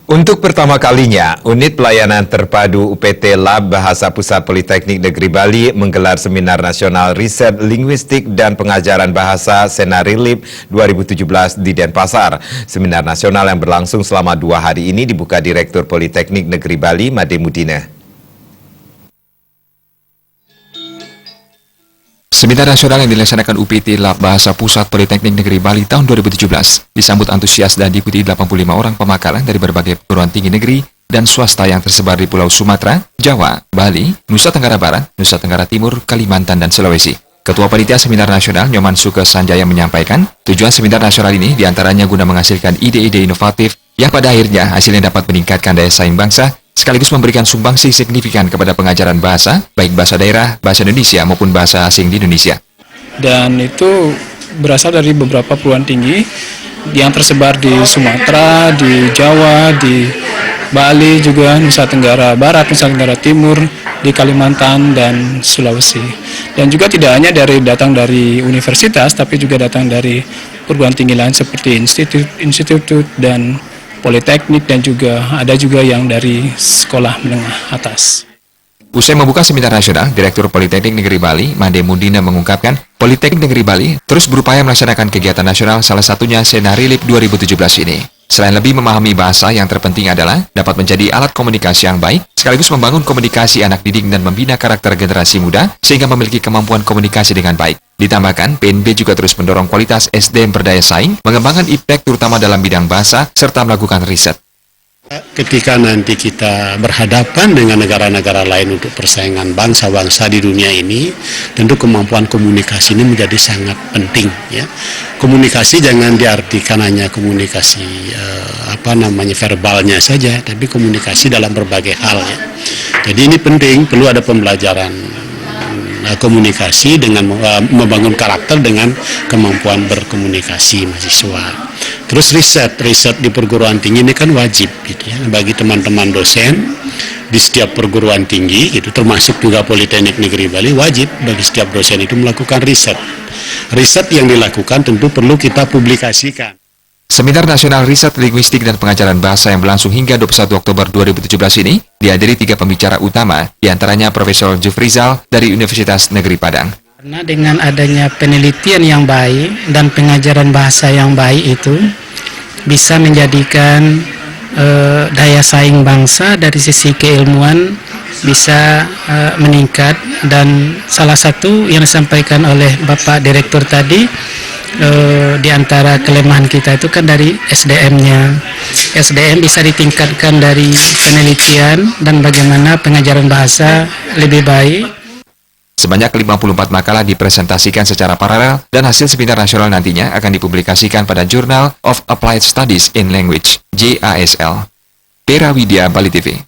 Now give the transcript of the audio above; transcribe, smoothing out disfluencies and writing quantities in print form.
Untuk pertama kalinya, Unit Pelayanan Terpadu UPT Lab Bahasa Pusat Politeknik Negeri Bali menggelar Seminar Nasional Riset Linguistik dan Pengajaran Bahasa Senarilib 2017 di Denpasar. Seminar nasional yang berlangsung selama 2 hari ini dibuka Direktur Politeknik Negeri Bali, Made Mudina. Seminar nasional yang dilaksanakan UPT Lab Bahasa Pusat Politeknik Negeri Bali tahun 2017 disambut antusias dan diikuti 85 orang pemakaran dari berbagai perguruan tinggi negeri dan swasta yang tersebar di Pulau Sumatera, Jawa, Bali, Nusa Tenggara Barat, Nusa Tenggara Timur, Kalimantan, dan Sulawesi. Ketua Panitia Seminar Nasional Nyoman Suke Sanjaya menyampaikan, tujuan seminar nasional ini diantaranya guna menghasilkan ide-ide inovatif yang pada akhirnya hasilnya dapat meningkatkan daya saing bangsa sekaligus memberikan sumbangsi signifikan kepada pengajaran bahasa, baik bahasa daerah, bahasa Indonesia maupun bahasa asing di Indonesia. Dan itu berasal dari beberapa perguruan tinggi yang tersebar di Sumatera, di Jawa, di Bali juga, Nusa Tenggara Barat, Nusa Tenggara Timur, di Kalimantan dan Sulawesi. Dan juga tidak hanya datang dari universitas, tapi juga datang dari perguruan tinggi lain seperti institut dan politeknik, dan juga ada juga yang dari sekolah menengah atas. Usai membuka seminar nasional, Direktur Politeknik Negeri Bali, Made Mudina mengungkapkan, Politeknik Negeri Bali terus berupaya melaksanakan kegiatan nasional, salah satunya Senarilib 2017 ini. Selain lebih memahami bahasa, yang terpenting adalah dapat menjadi alat komunikasi yang baik, sekaligus membangun komunikasi anak didik dan membina karakter generasi muda, sehingga memiliki kemampuan komunikasi dengan baik. Ditambahkan, PNB juga terus mendorong kualitas SDM berdaya saing, mengembangkan iptek terutama dalam bidang bahasa, serta melakukan riset. Ketika nanti kita berhadapan dengan negara-negara lain untuk persaingan bangsa-bangsa di dunia ini, tentu kemampuan komunikasi ini menjadi sangat penting. Ya. Komunikasi jangan diartikan hanya komunikasi verbalnya saja, tapi komunikasi dalam berbagai hal. Ya. Jadi ini penting, perlu ada pembelajaran komunikasi dengan membangun karakter dengan kemampuan berkomunikasi mahasiswa. Terus riset di perguruan tinggi ini kan wajib gitu ya, bagi teman-teman dosen di setiap perguruan tinggi gitu, termasuk juga Politeknik Negeri Bali, wajib bagi setiap dosen itu melakukan riset. Riset yang dilakukan tentu perlu kita publikasikan. Seminar Nasional Riset Linguistik dan Pengajaran Bahasa yang berlangsung hingga 21 Oktober 2017 ini dihadiri 3 pembicara utama, diantaranya Profesor Jufrizal dari Universitas Negeri Padang. Karena dengan adanya penelitian yang baik dan pengajaran bahasa yang baik itu bisa menjadikan daya saing bangsa dari sisi keilmuan bisa meningkat, dan salah satu yang disampaikan oleh Bapak Direktur tadi, di antara kelemahan kita itu kan dari SDM-nya. SDM bisa ditingkatkan dari penelitian dan bagaimana pengajaran bahasa lebih baik. Sebanyak 54 makalah dipresentasikan secara paralel dan hasil seminar nasional nantinya akan dipublikasikan pada Journal of Applied Studies in Language, JASL. Pera Widya, Bali TV.